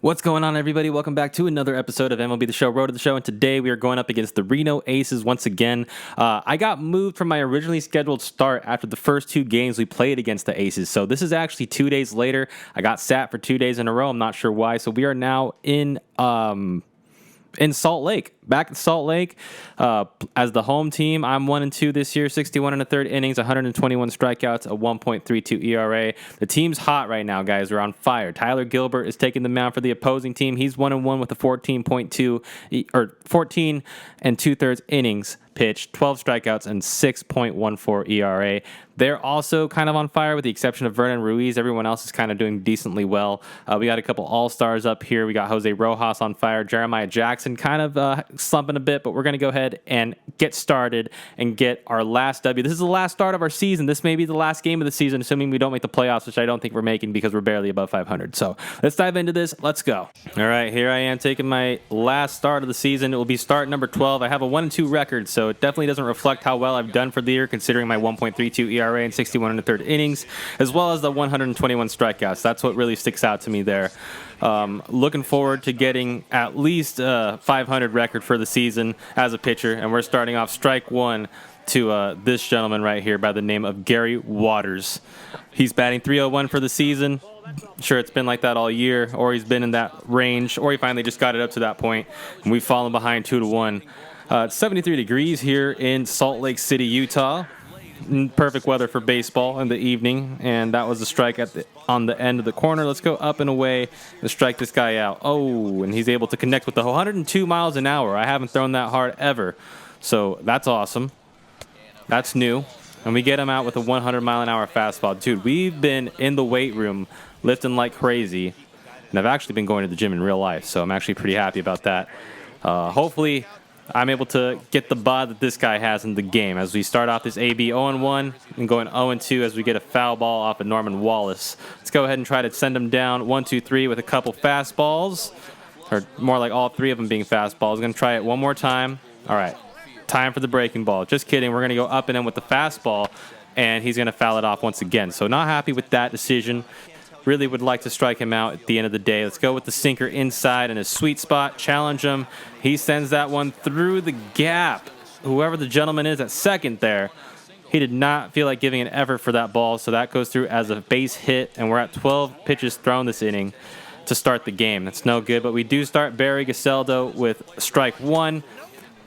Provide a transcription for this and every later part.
What's going on, everybody? Welcome back to another episode of MLB The Show, Road to the Show, and today we are going up against the Reno Aces once again. I got moved from my originally scheduled start after the first two games we played against the Aces, so this is actually 2 days later. I got sat for 2 days in a row. I'm not sure why, so we are now in Salt Lake. Back in Salt Lake as the home team. I'm 1-2 this year, 61 and a third innings, 121 strikeouts, a 1.32 ERA. The team's hot right now, guys. We're on fire. Tyler Gilbert is taking the mound for the opposing team. He's 1-1 with a 14 and 2/3 innings pitched, 12 strikeouts, and 6.14 ERA. They're also kind of on fire with the exception of Vernon Ruiz. Everyone else is kind of doing decently well. We got a couple all-stars up here. We got Jose Rojas on fire. Jeremiah Jackson kind of slumping a bit, but we're going to go ahead and get started and get our last W. This is the last start of our season. This may be the last game of the season, assuming we don't make the playoffs, which I don't think we're making because we're barely above 500. So let's dive into this. Let's go. All right, here I am taking my last start of the season. It will be start number 12. I have a 1-2 record, so it definitely doesn't reflect how well I've done for the year, considering my 1.32 ERA and 61 and a third innings, as well as the 121 strikeouts. That's what really sticks out to me there. Looking forward to getting at least a 500 record for the season as a pitcher, and we're starting off strike one to this gentleman right here by the name of Gary Waters. He's batting .301 for the season. Sure, it's been like that all year, or he's been in that range, or he finally just got it up to that point, and we've fallen behind 2-1. It's 73 degrees here in Salt Lake City, Utah. Perfect weather for baseball in the evening, and that was a strike on the end of the corner. Let's go up and away and strike this guy out. Oh, and he's able to connect with the 102 miles an hour. I haven't thrown that hard ever, so that's awesome. That's new, and we get him out with a 100-mile-an-hour fastball. Dude, we've been in the weight room lifting like crazy, and I've actually been going to the gym in real life, so I'm actually pretty happy about that. Hopefully I'm able to get the bod that this guy has in the game as we start off this AB 0-1 and going 0-2 as we get a foul ball off of Norman Wallace. Let's go ahead and try to send him down 1-2-3 with a couple fastballs, or more like all three of them being fastballs. Going to try it one more time. All right, time for the breaking ball. Just kidding. We're going to go up and in with the fastball, and he's going to foul it off once again. So not happy with that decision. Really would like to strike him out at the end of the day. Let's go with the sinker inside in his sweet spot. Challenge him. He sends that one through the gap. Whoever the gentleman is at second there, he did not feel like giving an effort for that ball, so that goes through as a base hit, and we're at 12 pitches thrown this inning to start the game. That's no good, but we do start Barry Gaseldo with strike one.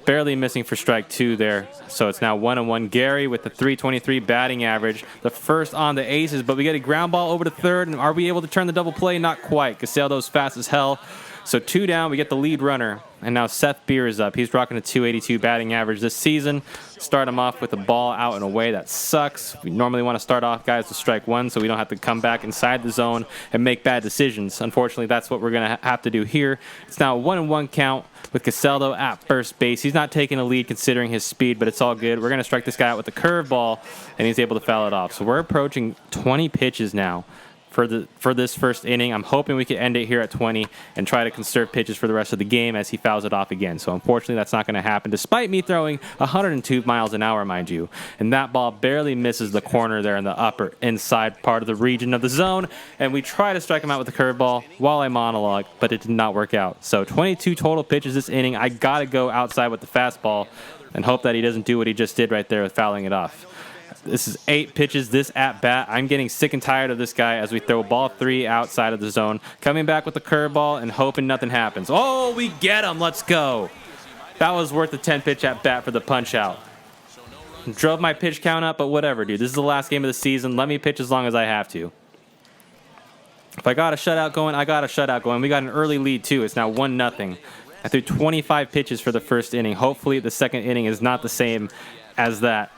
Barely missing for strike two there. So it's now 1-1. Gary with the .323 batting average. The first on the Aces, but we get a ground ball over to third. And are we able to turn the double play? Not quite. Gaseldo's fast as hell. So 2 down, we get the lead runner. And now Seth Beer is up. He's rocking a .282 batting average this season. Start him off with a ball out and away. That sucks. We normally want to start off guys with strike one so we don't have to come back inside the zone and make bad decisions. Unfortunately, that's what we're going to have to do here. It's now a 1-1 count with Gaseldo at first base. He's not taking a lead considering his speed, but it's all good. We're going to strike this guy out with a curveball, and he's able to foul it off. So we're approaching 20 pitches now for this first inning. I'm hoping we can end it here at 20 and try to conserve pitches for the rest of the game as he fouls it off again. So unfortunately, that's not going to happen, despite me throwing 102 miles an hour, mind you. And that ball barely misses the corner there in the upper inside part of the region of the zone. And we try to strike him out with a curveball while I monologue, but it did not work out. So 22 total pitches this inning. I got to go outside with the fastball and hope that he doesn't do what he just did right there with fouling it off. This is 8 pitches this at-bat. I'm getting sick and tired of this guy as we throw ball 3 outside of the zone. Coming back with the curveball and hoping nothing happens. Oh, we get him. Let's go. That was worth a 10-pitch at-bat for the punch-out. Drove my pitch count up, but whatever, dude. This is the last game of the season. Let me pitch as long as I have to. If I got a shutout going, I got a shutout going. We got an early lead, too. It's now 1-0. I threw 25 pitches for the first inning. Hopefully, the second inning is not the same as that.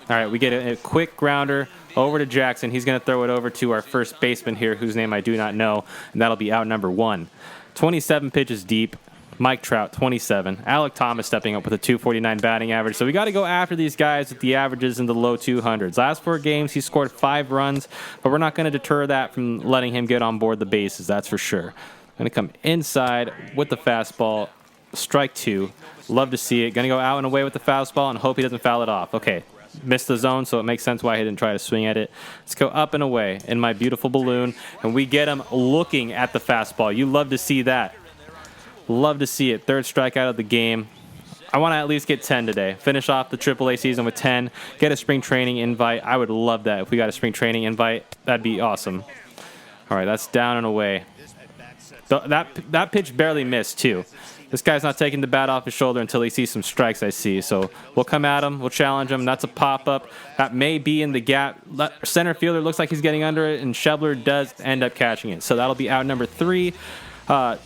All right, we get a quick grounder over to Jackson. He's going to throw it over to our first baseman here, whose name I do not know, and that'll be out number 1. 27 pitches deep. Mike Trout, 27. Alec Thomas stepping up with a .249 batting average. So we got to go after these guys with the averages in the low 200s. Last 4 games, he scored 5 runs, but we're not going to deter that from letting him get on board the bases, that's for sure. Going to come inside with the fastball. Strike 2. Love to see it. Going to go out and away with the fastball and hope he doesn't foul it off. Okay. missed the zone, so it makes sense why he didn't try to swing at it. Let's go up and away in my beautiful balloon, and we get him looking at the fastball. You love to see that. Love to see it. Third strikeout of the game. I want to at least get 10 today. Finish off the AAA season with 10. Get a spring training invite. I would love that. If we got a spring training invite, that'd be awesome. All right, that's down and away. That pitch barely missed, too. This guy's not taking the bat off his shoulder until he sees some strikes, I see. So we'll come at him. We'll challenge him. That's a pop-up. That may be in the gap. Center fielder looks like he's getting under it, and Schebler does end up catching it. So that'll be out number 3.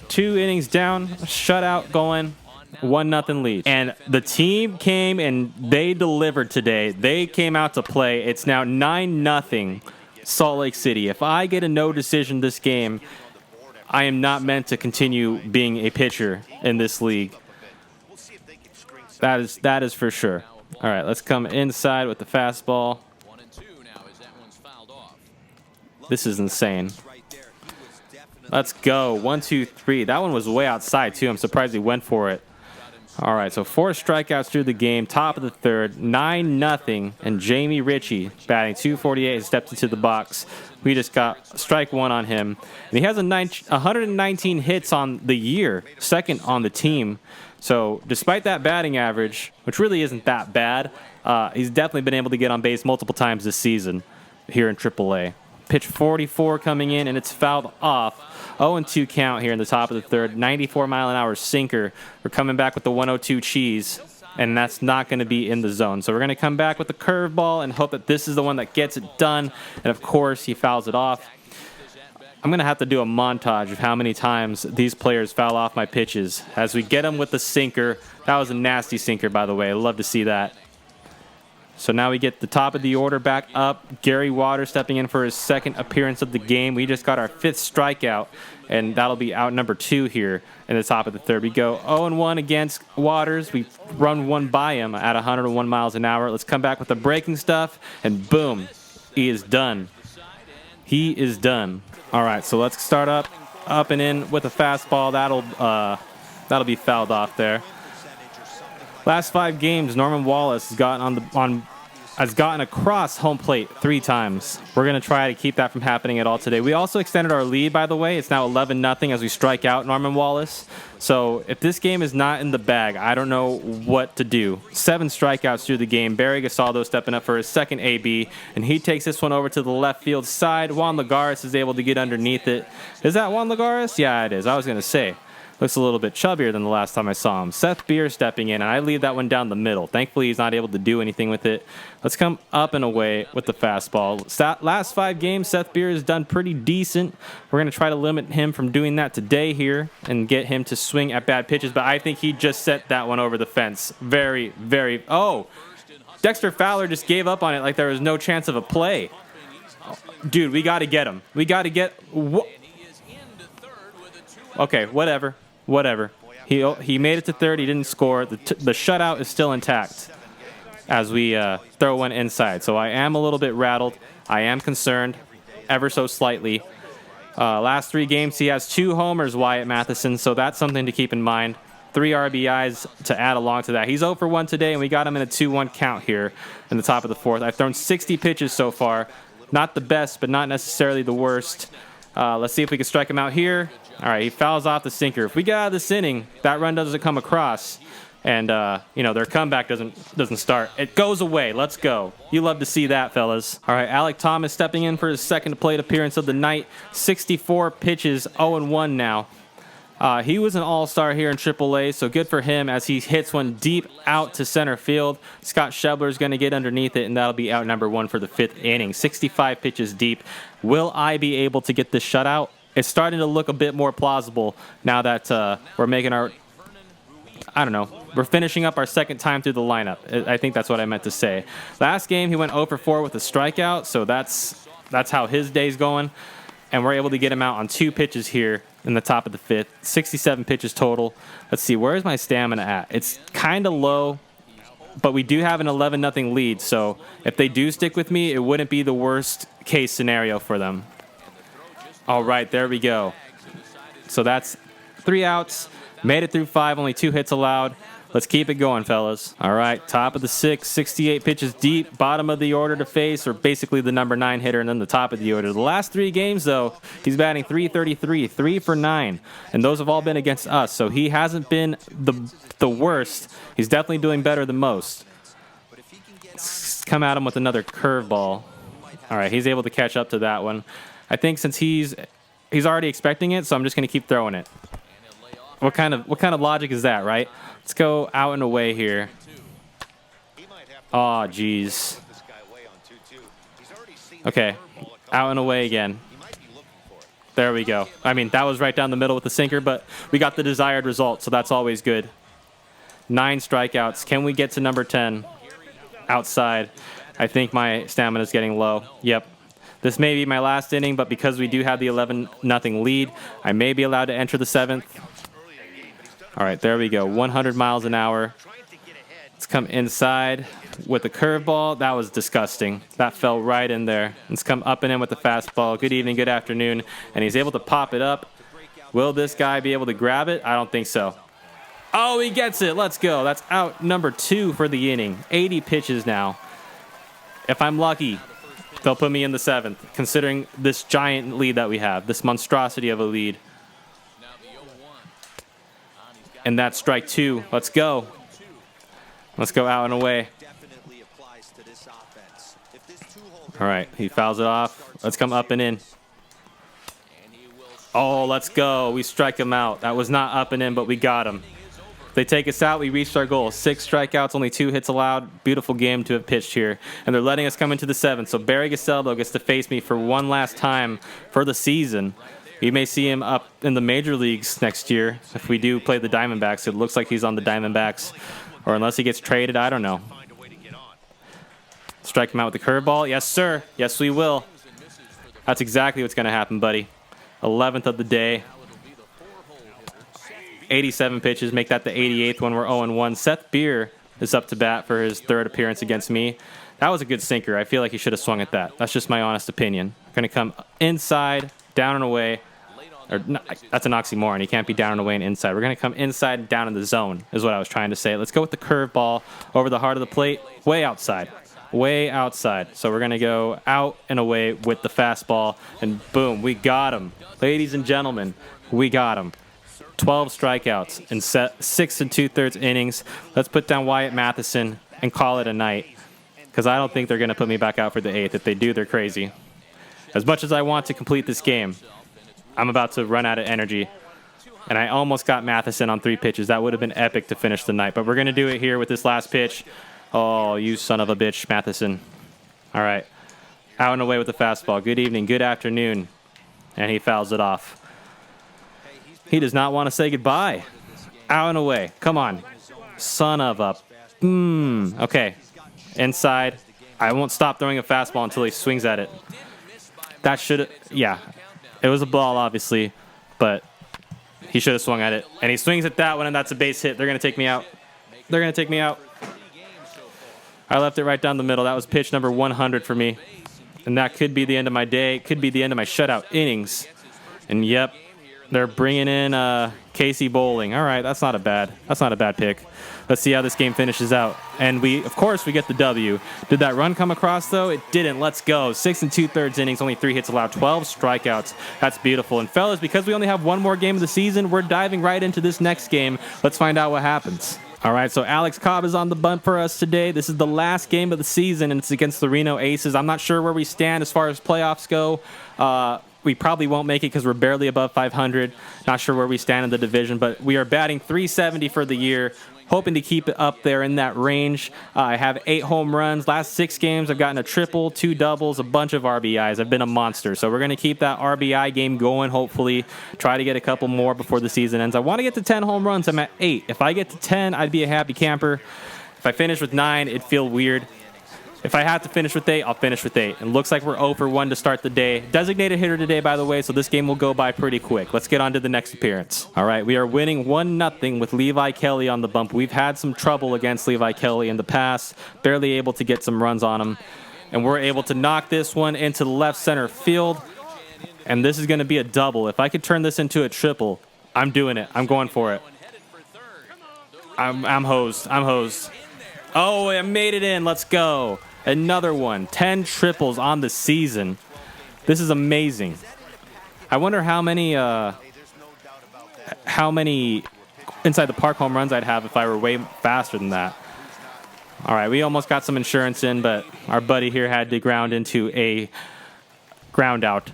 2 innings down, shutout going, 1-0 lead. And the team came and they delivered today. They came out to play. It's now 9-0 Salt Lake City. If I get a no decision this game, I am not meant to continue being a pitcher in this league. That is for sure. All right, let's come inside with the fastball. This is insane. Let's go. 1, 2, 3. That one was way outside, too. I'm surprised he went for it. All right, so 4 strikeouts through the game. Top of the third. 9-0. And Jamie Ritchie, batting .248, has stepped into the box. We just got strike 1 on him. And he has 119 hits on the year, second on the team. So despite that batting average, which really isn't that bad, he's definitely been able to get on base multiple times this season here in AAA. Pitch 44 coming in, and it's fouled off. 0-2 count here in the top of the third. 94-mile-an-hour sinker. We're coming back with the 102 cheese, and that's not going to be in the zone. So we're going to come back with the curveball and hope that this is the one that gets it done. And, of course, he fouls it off. I'm going to have to do a montage of how many times these players foul off my pitches as we get them with the sinker. That was a nasty sinker, by the way. I love to see that. So now we get the top of the order back up. Gary Waters stepping in for his second appearance of the game. We just got our 5th strikeout, and that'll be out number 2 here in the top of the third. We go 0-1 against Waters. We run one by him at 101 miles an hour. Let's come back with the breaking stuff, and boom, he is done. He is done. All right, so let's start up and in with a fastball. That'll be fouled off there. Last 5 games, Norman Wallace has gotten across home plate 3 times. We're going to try to keep that from happening at all today. We also extended our lead, by the way. It's now 11-0 as we strike out Norman Wallace. So if this game is not in the bag, I don't know what to do. 7 strikeouts through the game. Barry Gasaldo stepping up for his second AB, and he takes this one over to the left field side. Juan Lagares is able to get underneath it. Is that Juan Lagares? Yeah, it is. I was going to say. Looks a little bit chubbier than the last time I saw him. Seth Beer stepping in, and I leave that one down the middle. Thankfully, he's not able to do anything with it. Let's come up and away with the fastball. Last 5 games, Seth Beer has done pretty decent. We're going to try to limit him from doing that today here and get him to swing at bad pitches, but I think he just set that one over the fence. Very, very... Oh! Dexter Fowler just gave up on it like there was no chance of a play. Dude, we got to get him. We got to get... Okay, whatever. He made it to third. He didn't score. The shutout is still intact as we throw one inside. So I am a little bit rattled. I am concerned ever so slightly. Last 3 games, he has 2 homers, Wyatt Matheson. So that's something to keep in mind. 3 RBIs to add along to that. He's 0 for 1 today, and we got him in a 2-1 count here in the top of the 4th. I've thrown 60 pitches so far. Not the best, but not necessarily the worst. Let's see if we can strike him out here. All right, he fouls off the sinker. If we get out of this inning, that run doesn't come across, and their comeback doesn't start. It goes away. Let's go. You love to see that, fellas. All right, Alec Thomas stepping in for his second plate appearance of the night. 64 pitches, 0-1 now. He was an all-star here in AAA, so good for him as he hits one deep out to center field. Scott Schebler is going to get underneath it, and that'll be out number 1 for the 5th inning. 65 pitches deep. Will I be able to get this shutout? It's starting to look a bit more plausible now that we're making our... I don't know. We're finishing up our second time through the lineup. I think that's what I meant to say. Last game, he went 0 for 4 with a strikeout, so that's how his day's going. And we're able to get him out on 2 pitches here in the top of the 5th. 67 pitches total. Let's see, where is my stamina at? It's kind of low, but we do have an 11-0 lead, so if they do stick with me, it wouldn't be the worst case scenario for them. All right, there we go. So that's 3 outs. Made it through 5, only 2 hits allowed. Let's keep it going, fellas. All right, top of the sixth, 68 pitches deep, bottom of the order to face, or basically the number 9 hitter, and then the top of the order. The last 3 games, though, he's batting .333, 3 for 9, and those have all been against us, so he hasn't been the worst. He's definitely doing better than most. Let's come at him with another curveball. All right, he's able to catch up to that one. I think since he's already expecting it, so I'm just going to keep throwing it. What kind of logic is that, right? Let's go out and away here. Oh, geez. Okay, out and away again. There we go. I mean, that was right down the middle with the sinker, but we got the desired result, so that's always good. 9 strikeouts. Can we get to number 10? Outside. I think my stamina is getting low. Yep. This may be my last inning, but because we do have the 11-0 lead, I may be allowed to enter the 7th. All right, there we go. 100 miles an hour. Let's come inside with the curveball. That was disgusting. That fell right in there. Let's come up and in with the fastball. Good evening, good afternoon. And he's able to pop it up. Will this guy be able to grab it? I don't think so. Oh, he gets it. Let's go. That's out number 2 for the inning. 80 pitches now. If I'm lucky, they'll put me in the 7th, considering this giant lead that we have, this monstrosity of a lead. And that's strike 2. Let's go. Let's go out and away. All right, he fouls it off. Let's come up and in. Oh, let's go. We strike him out. That was not up and in, but we got him. If they take us out, we reached our goal. 6 strikeouts, only 2 hits allowed. Beautiful game to have pitched here. And they're letting us come into the 7th. So Barry Gaseldo gets to face me for one last time for the season. You may see him up in the major leagues next year if we do play the Diamondbacks. It looks like he's on the Diamondbacks. Or unless he gets traded, I don't know. Strike him out with the curveball. Yes, sir. Yes, we will. That's exactly what's going to happen, buddy. 11th of the day. 87 pitches. Make that the 88th when we're 0-1. Seth Beer is up to bat for his 3rd appearance against me. That was a good sinker. I feel like he should have swung at that. That's just my honest opinion. Going to come inside, down and away. Or no, that's an oxymoron. He can't be down and away and inside. We're going to come inside and down in the zone is what I was trying to say. Let's go with the curveball over the heart of the plate. Way outside. Way outside. So we're going to go out and away with the fastball. And boom, we got him. Ladies and gentlemen, we got him. 12 strikeouts in 6 2/3 innings. Let's put down Wyatt Matheson and call it a night. Because I don't think they're going to put me back out for the 8th. If they do, they're crazy. As much as I want to complete this game, I'm about to run out of energy. And I almost got Matheson on 3 pitches. That would have been epic to finish the night. But we're going to do it here with this last pitch. Oh, you son of a bitch, Matheson. All right. Out and away with the fastball. Good evening, good afternoon. And he fouls it off. He does not want to say goodbye. Out and away. Come on. Son of a... Okay. Inside. I won't stop throwing a fastball until he swings at it. That should... Yeah. It was a ball, obviously. But he should have swung at it. And he swings at that one, and that's a base hit. They're going to take me out. They're going to take me out. I left it right down the middle. That was pitch number 100 for me. And that could be the end of my day. Could be the end of my shutout innings. And yep, they're bringing in Casey Bowling. All right, that's not a bad pick. Let's see how this game finishes out. And of course, we get the W. Did that run come across, though? It didn't. Let's go. 6 2/3 innings, only 3 hits allowed, 12 strikeouts. That's beautiful. And fellas, because we only have one more game of the season, we're diving right into this next game. Let's find out what happens. All right, so Alex Cobb is on the bump for us today. This is the last game of the season, and it's against the Reno Aces. I'm not sure where we stand as far as playoffs go. We probably won't make it because we're barely above 500. Not sure where we stand in the division, but we are batting .370 for the year, hoping to keep it up there in that range. I have 8 home runs. Last 6 games, I've gotten a triple, 2 doubles, a bunch of RBIs. I've been a monster, so we're going to keep that RBI game going, hopefully. Try to get a couple more before the season ends. I want to get to 10 home runs. I'm at 8. If I get to 10, I'd be a happy camper. If I finish with 9, it'd feel weird. If I have to finish with 8, I'll finish with 8. It looks like we're 0 for 1 to start the day. Designated hitter today, by the way, so this game will go by pretty quick. Let's get on to the next appearance. All right, we are winning 1-0 with Levi Kelly on the bump. We've had some trouble against Levi Kelly in the past, barely able to get some runs on him. And we're able to knock this one into the left center field. And this is going to be a double. If I could turn this into a triple, I'm doing it. I'm going for it. I'm hosed. I'm hosed. Oh, I made it in. Let's go. Another one. 10 triples on the season. This is amazing. I wonder how many inside the park home runs I'd have if I were way faster than that. All right, we almost got some insurance in, but our buddy here had to ground into a ground out.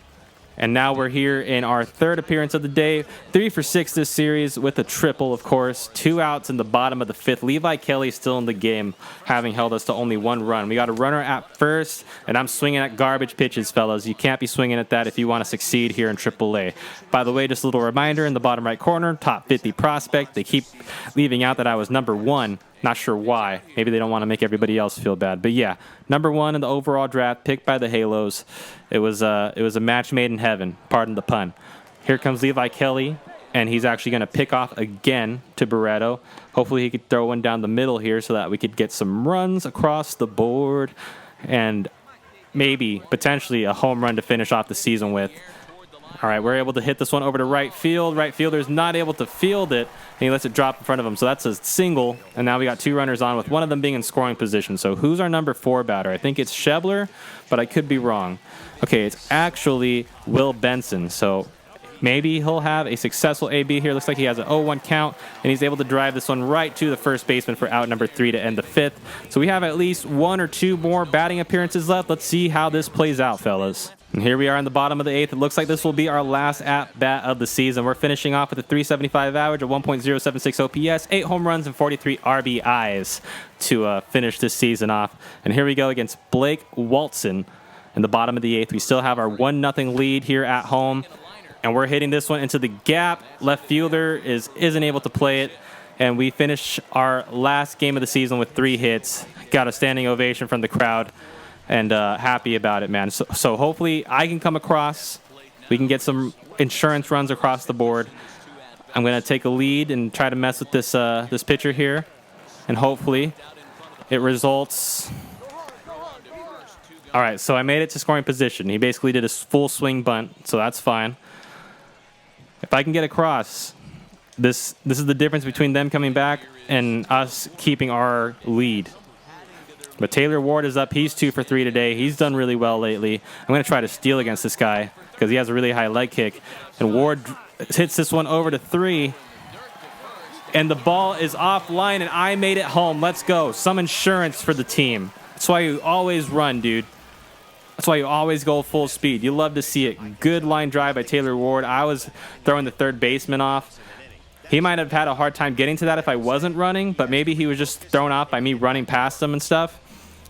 And now we're here in our third appearance of the day. 3 for 6 this series with a triple, of course. 2 outs in the bottom of the 5th. Levi Kelly still in the game, having held us to only 1 run. We got a runner at first, and I'm swinging at garbage pitches, fellas. You can't be swinging at that if you want to succeed here in AAA. By the way, just a little reminder, in the bottom right corner, top 50 prospect. They keep leaving out that I was number 1. Not sure why. Maybe they don't want to make everybody else feel bad. But yeah, number 1 in the overall draft, picked by the Halos. It was a match made in heaven. Pardon the pun. Here comes Levi Kelly, and he's actually going to pick off again to Barreto. Hopefully he could throw one down the middle here so that we could get some runs across the board and maybe, potentially, a home run to finish off the season with. All right, we're able to hit this one over to right field. Right fielder's not able to field it, and he lets it drop in front of him. So that's a single, and now we got 2 runners on, with one of them being in scoring position. So who's our number 4 batter? I think it's Schebler, but I could be wrong. Okay, it's actually Will Benson. So maybe he'll have a successful AB here. Looks like he has an 0-1 count, and he's able to drive this one right to the first baseman for out number 3 to end the 5th. So we have at least 1 or 2 more batting appearances left. Let's see how this plays out, fellas. And here we are in the bottom of the 8th. It looks like this will be our last at-bat of the season. We're finishing off with a .375 average, a 1.076 OPS, 8 home runs, and 43 RBIs to finish this season off. And here we go against Blake Walton in the bottom of the 8th. We still have our 1-0 lead here at home, and we're hitting this one into the gap. Left fielder isn't able to play it, and we finish our last game of the season with 3 hits. Got a standing ovation from the crowd. And happy about it, man. So hopefully I can come across. We can get some insurance runs across the board. I'm going to take a lead and try to mess with this this pitcher here. And hopefully it results. All right, so I made it to scoring position. He basically did a full swing bunt, so that's fine. If I can get across, this is the difference between them coming back and us keeping our lead. But Taylor Ward is up. He's 2 for 3 today. He's done really well lately. I'm going to try to steal against this guy because he has a really high leg kick. And Ward hits this one over to 3. And the ball is offline, and I made it home. Let's go. Some insurance for the team. That's why you always run, dude. That's why you always go full speed. You love to see it. Good line drive by Taylor Ward. I was throwing the third baseman off. He might have had a hard time getting to that if I wasn't running, but maybe he was just thrown off by me running past him and stuff.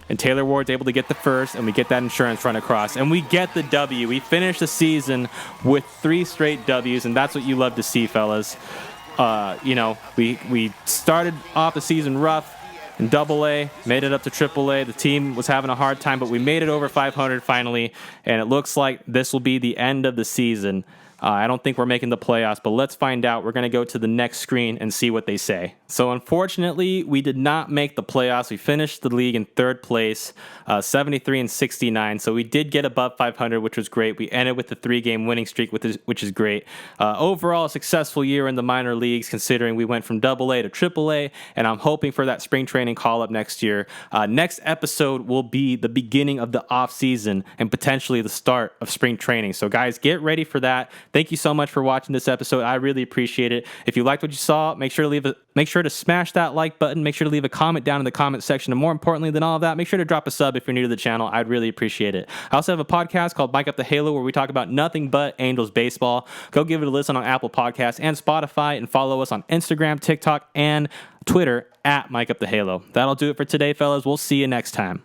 And Taylor Ward's able to get the first, and we get that insurance run across. And we get the W. We finish the season with 3 straight Ws, and that's what you love to see, fellas. We started off the season rough in AA, made it up to AAA. The team was having a hard time, but we made it over 500 finally, and it looks like this will be the end of the season. I don't think we're making the playoffs, but let's find out. We're going to go to the next screen and see what they say. So unfortunately, we did not make the playoffs. We finished the league in 3rd place, 73 and 69. So we did get above 500, which was great. We ended with the 3-game winning streak, which is great. Overall, a successful year in the minor leagues, considering we went from AA to AAA, and I'm hoping for that spring training call-up next year. Next episode will be the beginning of the off-season and potentially the start of spring training. So guys, get ready for that. Thank you so much for watching this episode. I really appreciate it. If you liked what you saw, make sure to smash that like button. Make sure to leave a comment down in the comment section. And more importantly than all of that, make sure to drop a sub if you're new to the channel. I'd really appreciate it. I also have a podcast called Mike Up the Halo, where we talk about nothing but Angels baseball. Go give it a listen on Apple Podcasts and Spotify, and follow us on Instagram, TikTok, and Twitter at Mike Up the Halo. That'll do it for today, fellas. We'll see you next time.